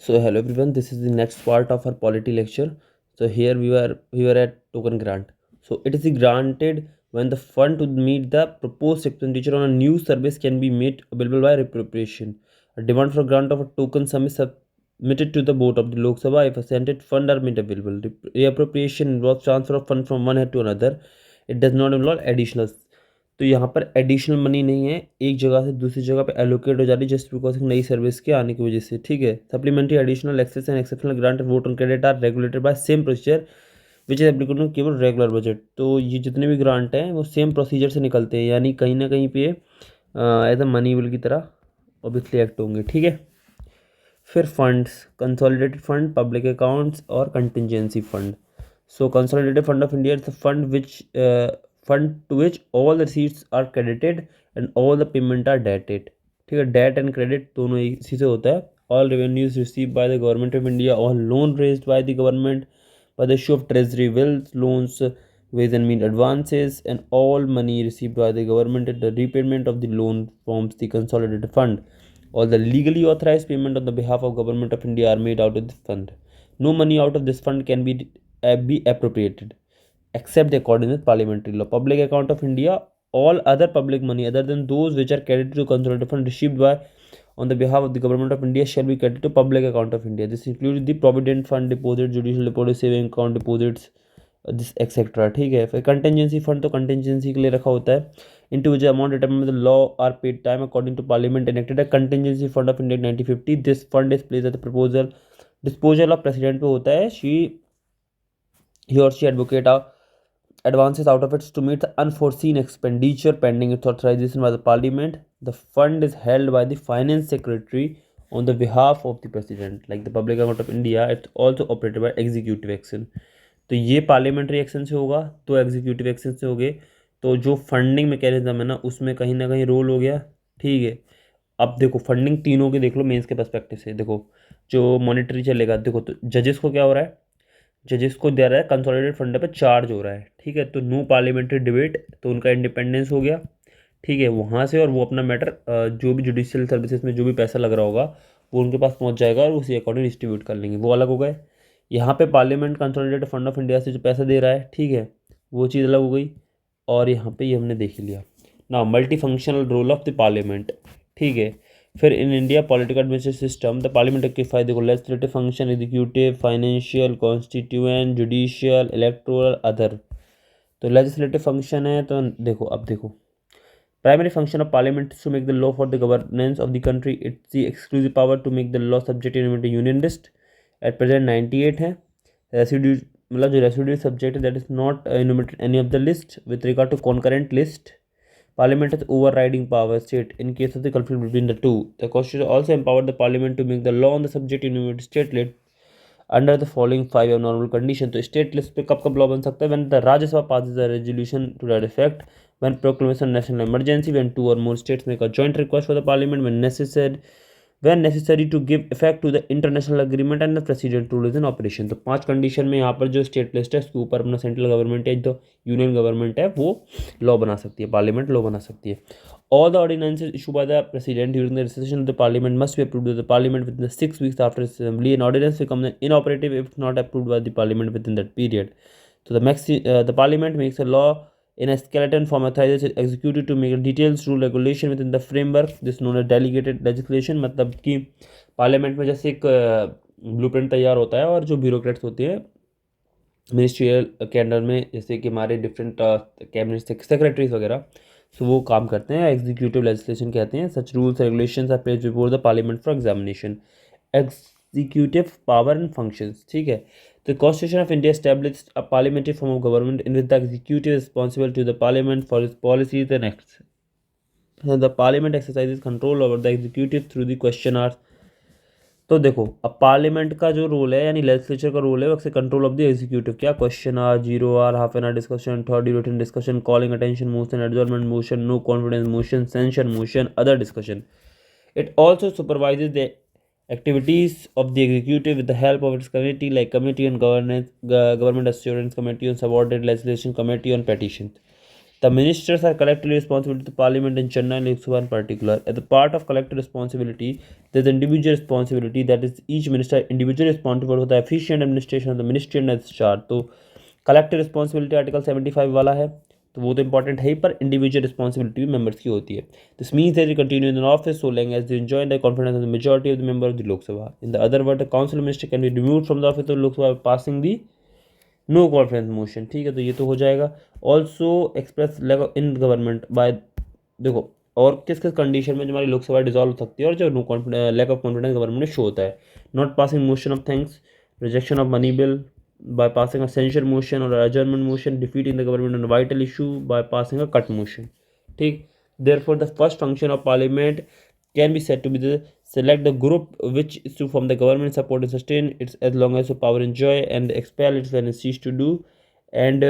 So hello everyone, this is the next part of our polity lecture. So here we were at token grant. So it is granted when the fund to meet the proposed expenditure on a new service can be made available by appropriation. A demand for grant of a token sum is submitted to the vote of the Lok Sabha if a centered fund are made available. Reappropriation involves transfer of fund from one head to another. It does not involve additional. तो यहाँ पर additional money नहीं है, एक जगह से दूसरी जगह पे एलोकेट हो जा रही है जस्ट बिकॉज एक नई सर्विस के आने की वजह से। ठीक है, supplementary additional excess and exceptional grant vote on credit are regulated by same procedure which is applicable to केवल रेगुलर बजट। तो ये जितने भी ग्रांट हैं वो सेम प्रोसीजर से निकलते हैं, यानी कहीं ना कहीं पे एज अ मनी बिल की तरह ऑब्वियसली एक्ट होंगे। ठीक है, फिर funds, consolidated fund, public accounts और contingency fund. So consolidated fund of India is the fund which fund to which all the receipts are credited and all the payment are डेटेड। ठीक है, date and credit दोनों इसी से होता है। All revenues receive by the government of India, all loan raised by the government by the issue of treasury bills, loans, ways and mean advances, and all money received by the government at the repayment of the loan forms the consolidated fund. All the legally authorized payment on the behalf of government of India are made out of this fund. No money out of this fund can be appropriated except according with parliamentary law. Public account of India, all other public money other than those which are credited to consolidated fund received by on the behalf of the government of India shall be credited to public account of India. This includes the provident fund deposit, judicial deposit, saving account deposits, this etcetera. ठीक है, फिर contingency fund तो contingency के लिए रखा होता है। Individual amount determined by the law are paid time according to parliament enacted. Contingency fund of India 1950, this fund is place at the proposal disposal of president पे होता है। ही और she advocate advances out of it to meet the unforeseen expenditure pending its authorization by the parliament. The fund is held by the finance secretary on the behalf of the president. Like the public account of India, it's also operated by executive action. तो ये parliamentary action से होगा तो executive action से हो गए। तो जो फंडिंग मैकेनिज्म है ना उसमें कहीं ना कहीं रोल हो गया। ठीक है, अब देखो फंडिंग तीनों की देख लो मेंस के पर्सपेक्टिव से। देखो जो मॉनेटरी चलेगा, देखो तो जजेस को क्या हो रहा है, जजेस को दे रहा है कंसोलिडेटेड फंड पे चार्ज हो रहा है। ठीक है, तो नो पार्लियामेंट्री डिबेट, तो उनका इंडिपेंडेंस हो गया। ठीक है, वहाँ से और वो अपना मैटर जो भी जुडिशियल सर्विसेज में जो भी पैसा लग रहा होगा वो उनके पास पहुँच जाएगा और उसी अकॉर्डिंग डिस्ट्रीब्यूट कर लेंगे, वो अलग हो गए। यहाँ पे parliament consolidated fund of India से जो पैसा दे रहा है, ठीक है, वो चीज़ अलग हो गई। और यहाँ पे ये हमने देख ही लिया ना, multi functional role of the parliament. ठीक है, फिर in India political administration system the parliament के फायदे को legislative function, executive, financial, constituent, judicial, electoral, other. तो लेजिस्लेटिव फंक्शन है तो देखो, अब देखो primary function of parliament to make the law for the governance of the country. It's the exclusive power to make the law subject union list. At present 98 है। Residue मतलब जो residue subject है that is not enumerated any of the list with regard to concurrent list. Parliament has overriding power state in case of the conflict between the two. The Constitution also empowered the Parliament to make the law on the subject in state list under the following 5 abnormal conditions. तो state list पे कब कब law बन सकता है? When the Rajya Sabha passes a resolution to that effect, when proclamation national emergency, when two or more states make a joint request for the Parliament, when necessary to give effect to the international agreement and the president rule is in operation। तो 5 condition में यहाँ पर जो state list है उसके ऊपर अपना central government या जो यूनियन गवर्नमेंट है वो लॉ बना सकती है, पार्लियामेंट लॉ बना सकती है। All the ordinances issued by the president during the session of the parliament must be approved by the parliament within the 6 weeks after its assembly. An ordinance becomes inoperative if not approved by the parliament within that period. So the parliament makes a law in a skeleton form, authorizes the executive to make details rule regulation within the framework, this known as delegated legislation। मतलब कि parliament में जैसे एक blueprint तैयार होता है और जो ब्यूरोक्रेट्स होते हैं मिनिस्ट्रियल के अंडर में, जैसे कि हमारे डिफरेंट कैबिनेट सेक्रेटरीज वगैरह, सो वो काम करते हैं, एग्जीक्यूटिव लेजिस्लेशन कहते हैं। Such rules regulations are placed before the parliament for examination. Executive power and functions. ठीक है, the Constitution of India established a parliamentary form of government in which the executive is responsible to the parliament for its policies and acts. The parliament exercises control over the executive through the question hours। तो देखो अब parliament का जो role है यानी legislature का role है वो कंट्रोल ऑफ द एग्जीक्यूटिव। क्या question hour, 0 hour, half an hour discussion, third written discussion, calling attention motion, adjournment motion, no confidence motion, censure motion, other discussion. It also supervises the activities of the executive with the help of its committee like Committee on Governance, Government Assurance Committee on Subordinate Legislation, Committee on Petitions। The ministers are collectively responsible to the parliament in Chennai and Lok Sabha in particular. As a part of collective responsibility, there is individual responsibility, that is each minister individually responsible for the efficient administration of the ministry and its charge. तो collective responsibility article 75 वाला है, तो वो तो important है ही, पर individual responsibility भी members की होती है. This means that they continue in office so long as they enjoy the confidence of the majority of the member of the Lok Sabha. In the other word, the council minister can be removed from the office of Lok Sabha passing the no confidence motion. ठीक है, तो ये तो हो जाएगा. Also express lack in government by, देखो और किस किस कंडीशन में हमारी लोकसभा डिजॉल्व हो सकती है और जो no lack of confidence government में शो होता है. Not passing motion of thanks, rejection of money bill by passing a censure motion or adjournment motion, defeating the government on a vital issue by passing a cut motion. ठीक. Therefore, the first function of parliament can be said to be the select the group which is to form the government, support and sustain its as long as the power enjoy, and expel it when it cease to do, and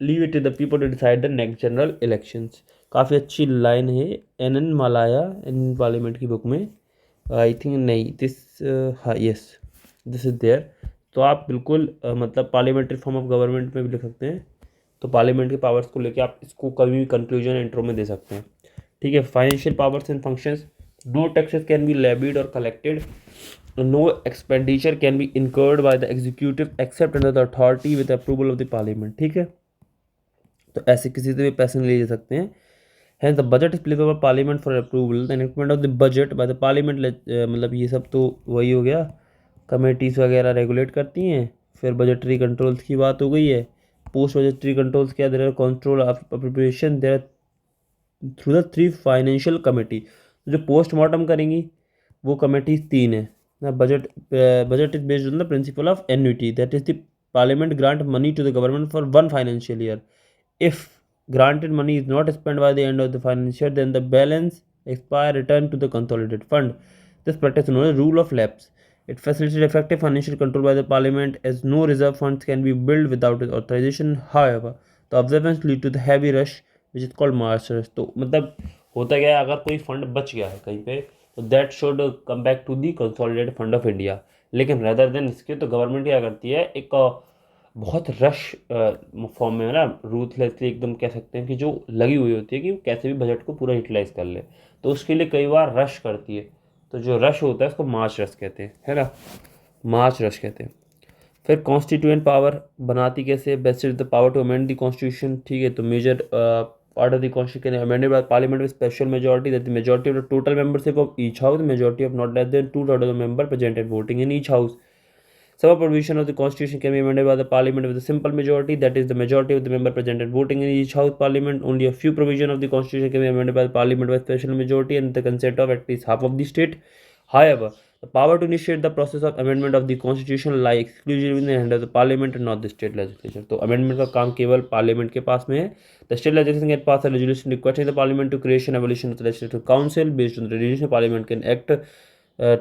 leave it to the people to decide the next general elections. काफ़ी अच्छी line है N मालाया in parliament की book में, I think नहीं this, हाँ yes this is there. तो आप बिल्कुल मतलब पार्लियामेंट्री फॉर्म ऑफ गवर्नमेंट में भी लिख सकते हैं. तो पार्लियामेंट के पावर्स को लेके आप इसको कभी भी कंक्लूजन इंट्रो में दे सकते हैं. ठीक है. Financial powers and functions, no taxes can be levied or collected, no expenditure can be incurred by the executive except under the authority with approval of the parliament. ठीक है. तो ऐसे किसी से भी पैसे नहीं ले जा सकते हैं. Hence the budget is placed before parliament for approval. The enactment of the budget by the parliament, मतलब ये सब तो वही हो गया, कमेटीज़ वगैरह रेगुलेट करती हैं. फिर बजटरी कंट्रोल्स की बात हो गई है. पोस्ट बजटरी कंट्रोल्स क्या, there are control of appropriation there through the 3 financial committee. जो पोस्टमार्टम करेंगी वो कमेटीज 3 है. Budget is based on the principle of annuity, that is the parliament grant money to the government for 1 financial year. If granted money is not spent by the end of the financial year, then the balance expire return to the consolidated fund. This practice is known as rule of lapse. It facilitates effective financial control by the parliament as no reserve funds can be built without its authorization. However, the observance lead to the heavy rush which is called March rush. तो मतलब होता क्या है, अगर कोई fund बच गया है कहीं पे तो that should come back to the consolidated fund of India. लेकिन रेदर देन इसके तो गवर्नमेंट क्या करती है, एक बहुत रश फॉर्म में ना, रूथलेसली एकदम कह सकते हैं कि जो लगी हुई होती है कि वो कैसे भी बजट को पूरा यूटिलाइज कर ले, तो उसके लिए कई बार रश करती है. तो जो रश होता है उसको मार्च रश कहते हैं, है ना, मार्च रश कहते हैं. फिर कॉन्स्टिट्यूएंट पावर बनाती कैसे, best is the power to amend the constitution. ठीक है. तो major part of the constitution amended by parliament with special majority, that the majority of the total membership of each house, majority of not less than 2/3 of the member present and voting in each house. Some provision of the constitution can be amended by the parliament with a simple majority, that is the majority of the member present and voting in each house parliament. Only a few provision of the constitution can be amended by the parliament by special majority and the consent of at least half of the state. However, the power to initiate the process of amendment of the constitution lie exclusively in the hand of the parliament and not the state legislature. तो amendment का काम केवल parliament के पास में है. The state legislation can pass a resolution requesting the parliament to creation abolition of the legislative council. Based on the resolution, parliament can act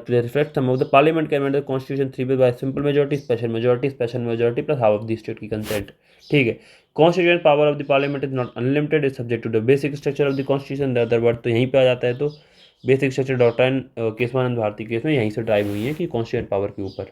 to reflect some of the parliament can amend the constitution 3 by simple majority, special majority plus half of the state की consent. ठीक है. Constitutional power of the parliament is not unlimited, is subject to the basic structure of the constitution. The other word तो यहीं पे आ जाता है. तो basic structure doctrine Kesavananda Bharati case में यहीं से ड्राइव हुई है कि कॉन्स्टिट्यूएंट पावर के ऊपर.